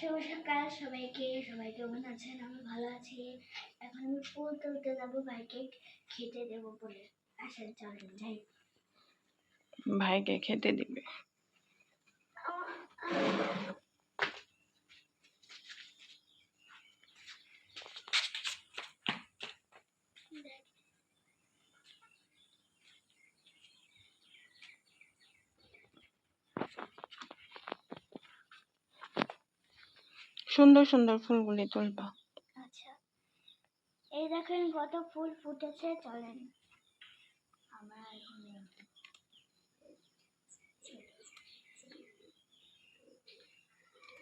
শুভ সকাল সবাইকে। সবাই কেমন আছেন? আমি ভালো আছি। এখন আমি ফুল তুলতে যাবো, ভাইকে খেতে দেবো বলে। আসেন চলেন যাই। ভাইকে খেতে দিবে। সুন্দর সুন্দর ফুলগুলি তুলবা। আচ্ছা, এই দেখেন কত ফুল ফুটেছে। চলেন আমরা এখন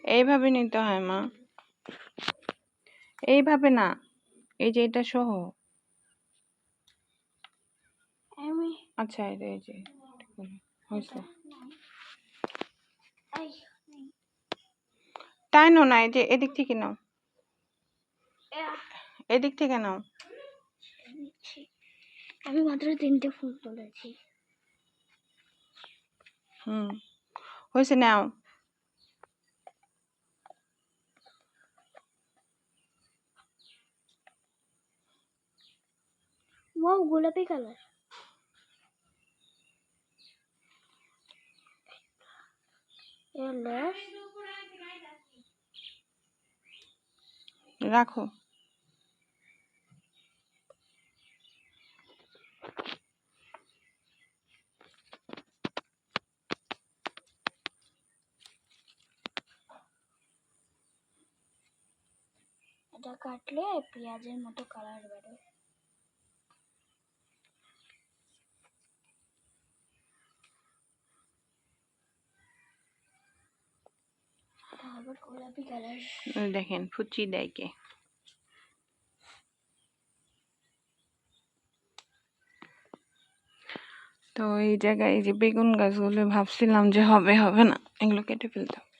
এইভাবে নিতে হয় মা, এইভাবে না, এই যে এটা সহ। আমি আচ্ছা এই যে হয়েছে। তাই নো না, এই যে এদিক থেকে নাও, এদিক থেকে নাও। আমি মাত্র 3টে ফুল তুলেছি। হয়েছে, নাও। ওয়াও, গোলাপি কালার। রাখো। এটা কাটলে পেঁয়াজের মতো কালার বেরোয়। আবার গোলাপি কালার। দেখেন ফুচি দেয় কে। তো এই জায়গায় এই যে বেগুন গাছগুলো ভাবছিলাম যে হবে হবে না, এগুলো কেটে ফেলতে হবে,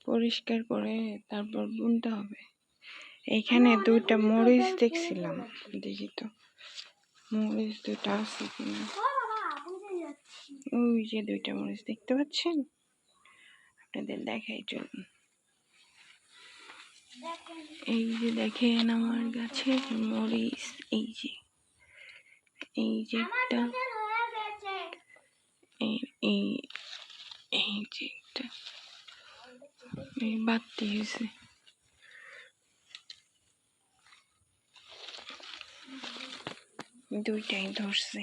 পরিষ্কার করে তারপর বুনতে হবে। এইখানে 2টা মরিচ দেখছিলাম, দেখি তো মরিচ 2টা আছে কিনা। ওই যে 2টা মরিচ দেখতে পাচ্ছেন, আপনাদের দেখাই চলুন। এই যে দেখেন আমার গাছের মরিচ, এই যে একটা, এই যে একটা, এই বাতি হয়েছে। দুইটাই ধরছে,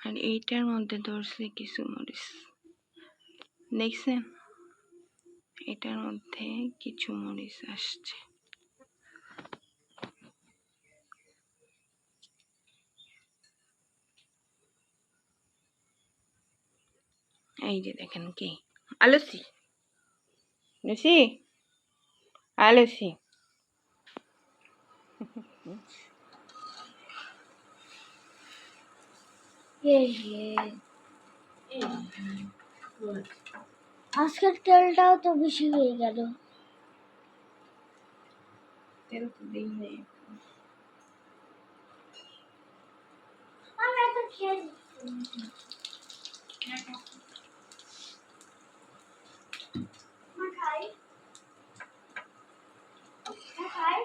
আর এইটার মধ্যে ধরছে কিছু মরিচ, দেখছেন? এটার মধ্যে কিছু মরিচ আসছে। এই যে দেখেন কি আলসি, লুসি আলসি। আজকের তেলটাও তো বেশি হয়ে গেল। তেল তো দেই নেই। আমরা তো খেয়ে খাই খাই।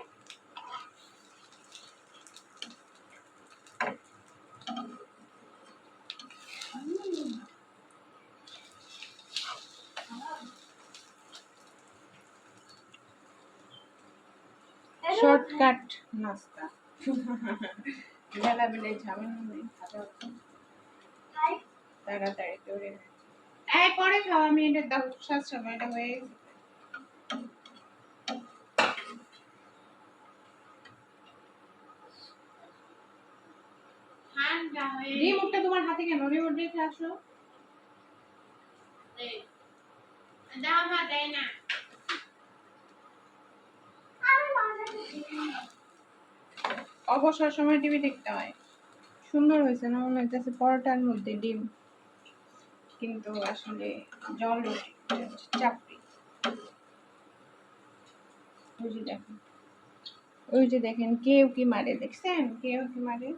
শর্টকাট নাস্তা, বেলা বেলায় ঝামেলা নেই, তাড়াতাড়ি করে পরে খাও। আমি এটা 10-7 সময় এটা হয়ে গেছে। রিমোটটা তোমার হাতে কেন? রিমোট রেখে আসো। দাও না, দেয় না। অবসর সময় টিভি দেখতে হয়। সুন্দর হয়েছে না? মনে হচ্ছে পরোটার মধ্যে ডিম, কিন্তু আসলে জল চাপড়ি। ওই যে দেখেন কেউ কি মারে, দেখছেন? কেউ কি মারে,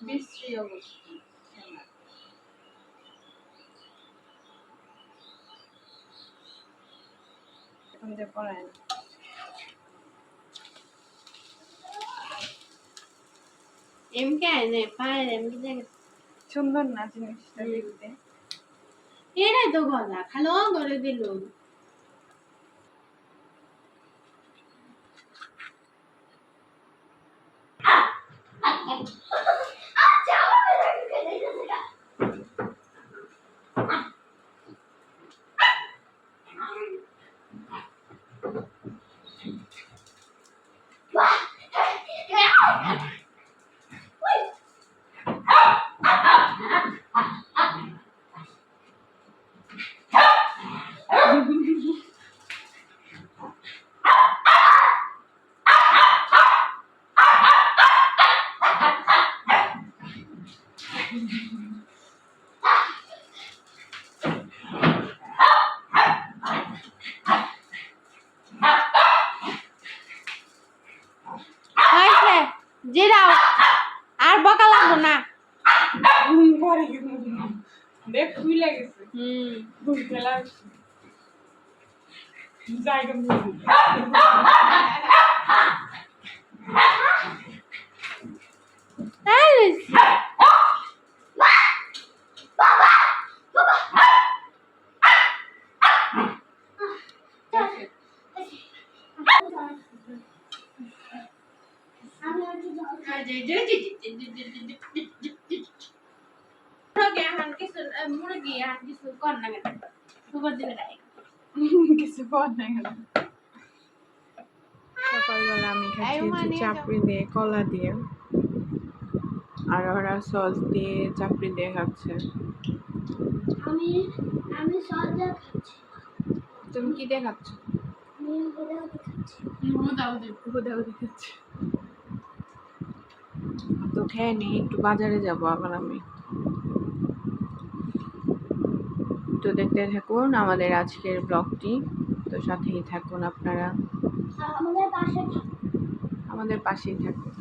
বিশ্রী অবস্থা। এখন যে পড়ায় না। এমকে আইনে পায় এমকে জায়গা সুন্দর না জিনিসটা দেখতে। এরাই তো গলা খালো করে দিল হয়েছে জিরাও আর বকা লাগবো না পরে দেখ খুলে গেছে। বুঝতে লাগছে জায়গা মুড়ি আমি একটু জল মুরগি আর কিছু কর না সুগার দিবে না কিছু কর না কেন। সকালবেলা আমি খাচ্ছি হচ্ছে চাপড়ি দিয়ে কলা দিয়ে, আর ওরা সস দিয়ে চাপড়ি দিয়ে খাচ্ছে। আমি আমি সহজে খাচ্ছি। তুমি কি দিয়ে খাচ্ছ? আমি হুদাহুদি খাচ্ছি। হুদাহুদি খাচ্ছি। তো খেয়ে নি, একটু বাজারে যাবো আবার আমি। তো দেখতে থাকুন আমাদের আজকের ব্লগটি, তো সাথেই থাকুন আপনারা, আর আমাদের পাশে থাকুন। আমাদের পাশেই থাকুন।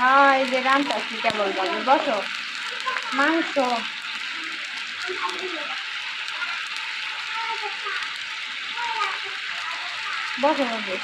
হ্যাঁ এই যে রান্তাছি কেবল ভাবে বসো মাংস বসো বসো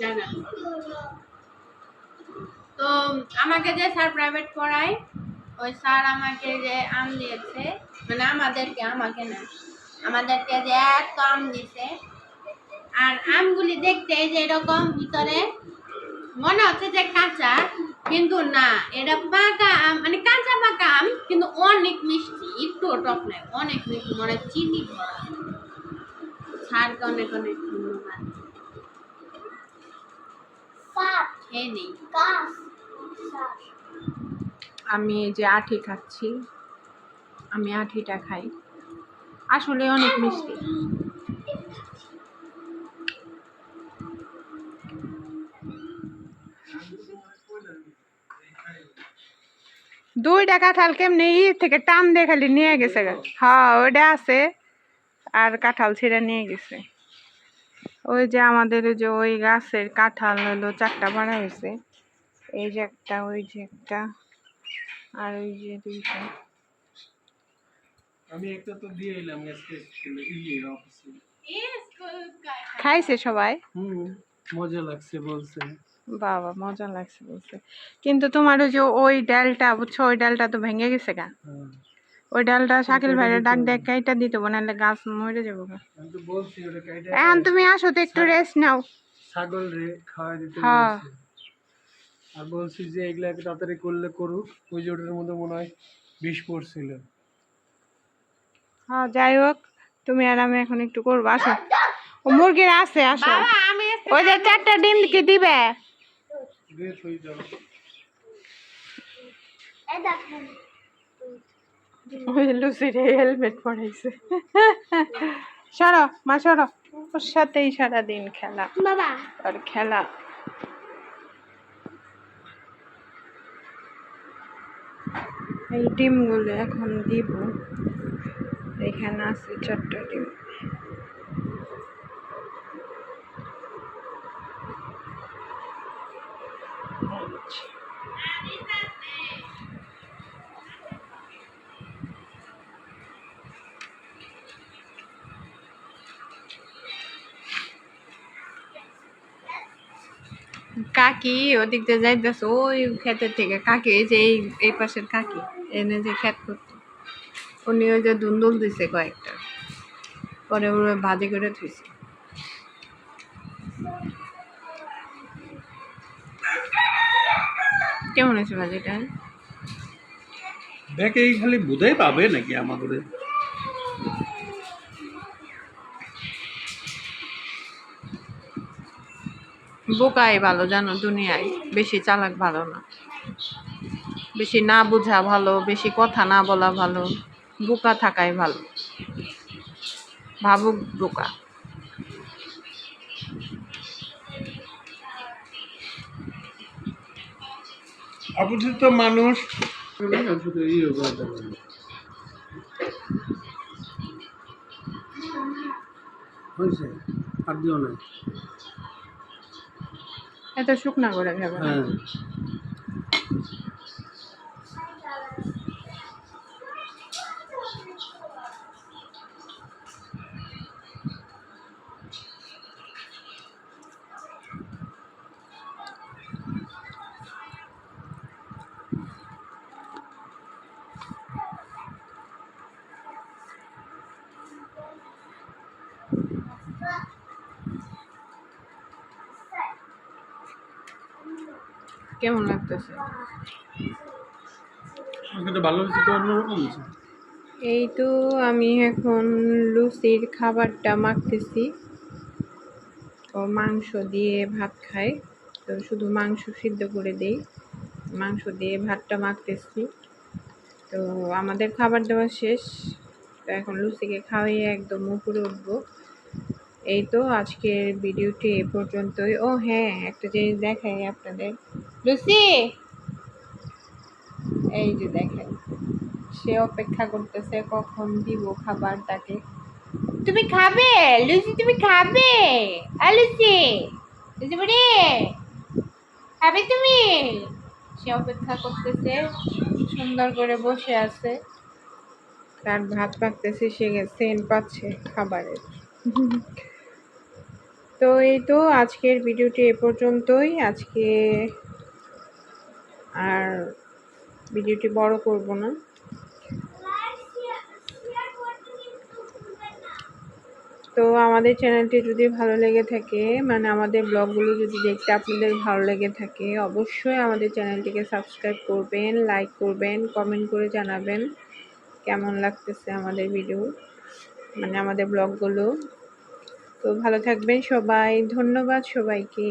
জানা তো আমাকে যে স্যার প্রাইভেট পড়ায় ওই স্যার আমাকে যে আম দিয়েছে, মানে আমাকে না, আমাদেরকে যে এত আম দিয়েছে। আর আমগুলি দেখতে যে এরকম ভিতরে মনে হচ্ছে যে কাঁচা, কিন্তু না, এটা পাকা আম, মানে কাঁচা পাকা আম, কিন্তু অনেক মিষ্টি, একটু টক নয়, অনেক মিষ্টি, মানে চিনি ভরা। স্যারকে অনেক অনেক ধন্যবাদ। খেয়ে নেই। আমি এই যে আঠি খাচ্ছি, আমি আঠিটা খাই, আসলে অনেক মিষ্টি। দুইটা কাঁঠাল কেমনি থেকে টান দিয়ে খালি নিয়ে গেছে। হ্যাঁ ওইটা আছে, আর কাঁঠাল ছিঁড়ে নিয়ে গেছে। ওই যে আমাদের যে ওই গাছের কাঁঠাল হলো 4টা পাড়া হয়েছে, এই যে একটা, ওই যে একটা, আর ওই যে 2টা। আমি একটা তো দিয়ে এলাম আজকে স্কুলে অফিসে। খাইছে সবাই? মজা লাগছে বলছে। বাবা মজা লাগছে বলছে, কিন্তু তোমার ওই যে ওই ডালটা বুঝছো, ওই ডালটা তো ভেঙে গেছে গা। ওই ডালটা শাকিল ভাইরে ডাক দেখ কাইটা দিতে, নাহলে গাছ মরে যাবো। আমি তো বলছি ওটা কাইটা এখন তুমি আসো তো একটু রেস্ট নাও। ছাগল রে খাওয়া দিতে হ্যাঁ বলছি। আর বলছি যে এগুলা তাড়াতাড়ি করলে করুক, ওই যে ওটার মধ্যে মনে হয় বিষ পড়ছিল। হ্যাঁ যাই হোক, তুমি আর আমি এখন একটু করবো, আসো। ও মুরগির আছে, আসো। ওই যে 4টা ডিম কি দিবে? দিয়ে থই দাও। ওই লুসির হেলমেট পরাইছে। সরো মা সরো, ওর সাথেই সারাদিন খেলা, বাবা আর খেলা। এই ডিমগুলো এখন দিব, এখানে আছে 4টা ডিম। কাকি ওদিক দিয়ে যাইতেছে, ওই ক্ষেতের থেকে। কাকি এই যে এই পাশের কাকি এনে যে ক্ষেত করতো, উনি ওই যে দুন্দুল দিছে কয়েকটা, পরে ওরা ভাজি করে থুইছে। কেমন আছে ভাজিটা? দেখ এই খালি বুধাই পাবে নাকি আমাদের। বোকাই ভালো জানো দুনিয়ায়, বেশি চালাক ভালো না, বেশি না বোঝা ভালো, বেশি কথা না বলা ভালো, বোকা থাকাই ভালো। ভাবুক বোকা। অপরিচিত মানুষ শুধু ইয়ে করে হয়েছে, আর দিও না। এত শুকনা করে খাবে না? হ্যাঁ, কেমন লাগতেছে? আমাকে তো ভালো হয়েছে, তো অন্যরকম হয়েছে। এই তো আমি এখন লুচির খাবারটা মাখতেছি। ও মাংস দিয়ে ভাত খায়, তো শুধু মাংস সিদ্ধ করে দেই, মাংস দিয়ে ভাতটা মাখতেছি। তো আমাদের খাবার দাবার শেষ, তো এখন লুচিকে খাওয়াইয়ে একদম উপরে উঠবো। এই তো আজকের ভিডিওটি এ পর্যন্তই। ও হ্যাঁ, একটা জিনিস দেখাই আপনাদের। লুচি, এই যে দেখেন, সে অপেক্ষা করতেছে কখন দিব খাবার তাকে। তুমি খাবে লুচি? তুমি খাবে? লুচি, লুচি বুড়ি খাবে তুমি? সে অপেক্ষা করতেছে, সুন্দর করে বসে আছে, তার ভাত পাকতেছে, সে সেন্ট পাচ্ছে খাবারের। তো এই তো আজকের ভিডিওটি এ পর্যন্তই। আজকে আর ভিডিওটি বড় করব না। তো আমাদের চ্যানেলটি যদি ভালো লেগে থাকে, মানে আমাদের ব্লগগুলো যদি দেখতে আপনাদের ভালো লেগে থাকে, অবশ্যই আমাদের চ্যানেলটিকে সাবস্ক্রাইব করবেন, লাইক করবেন, কমেন্ট করে জানাবেন কেমন লাগতেছে আমাদের ভিডিও, মানে আমাদের ব্লগগুলো। তো ভালো থাকবেন সবাই, ধন্যবাদ সবাইকে।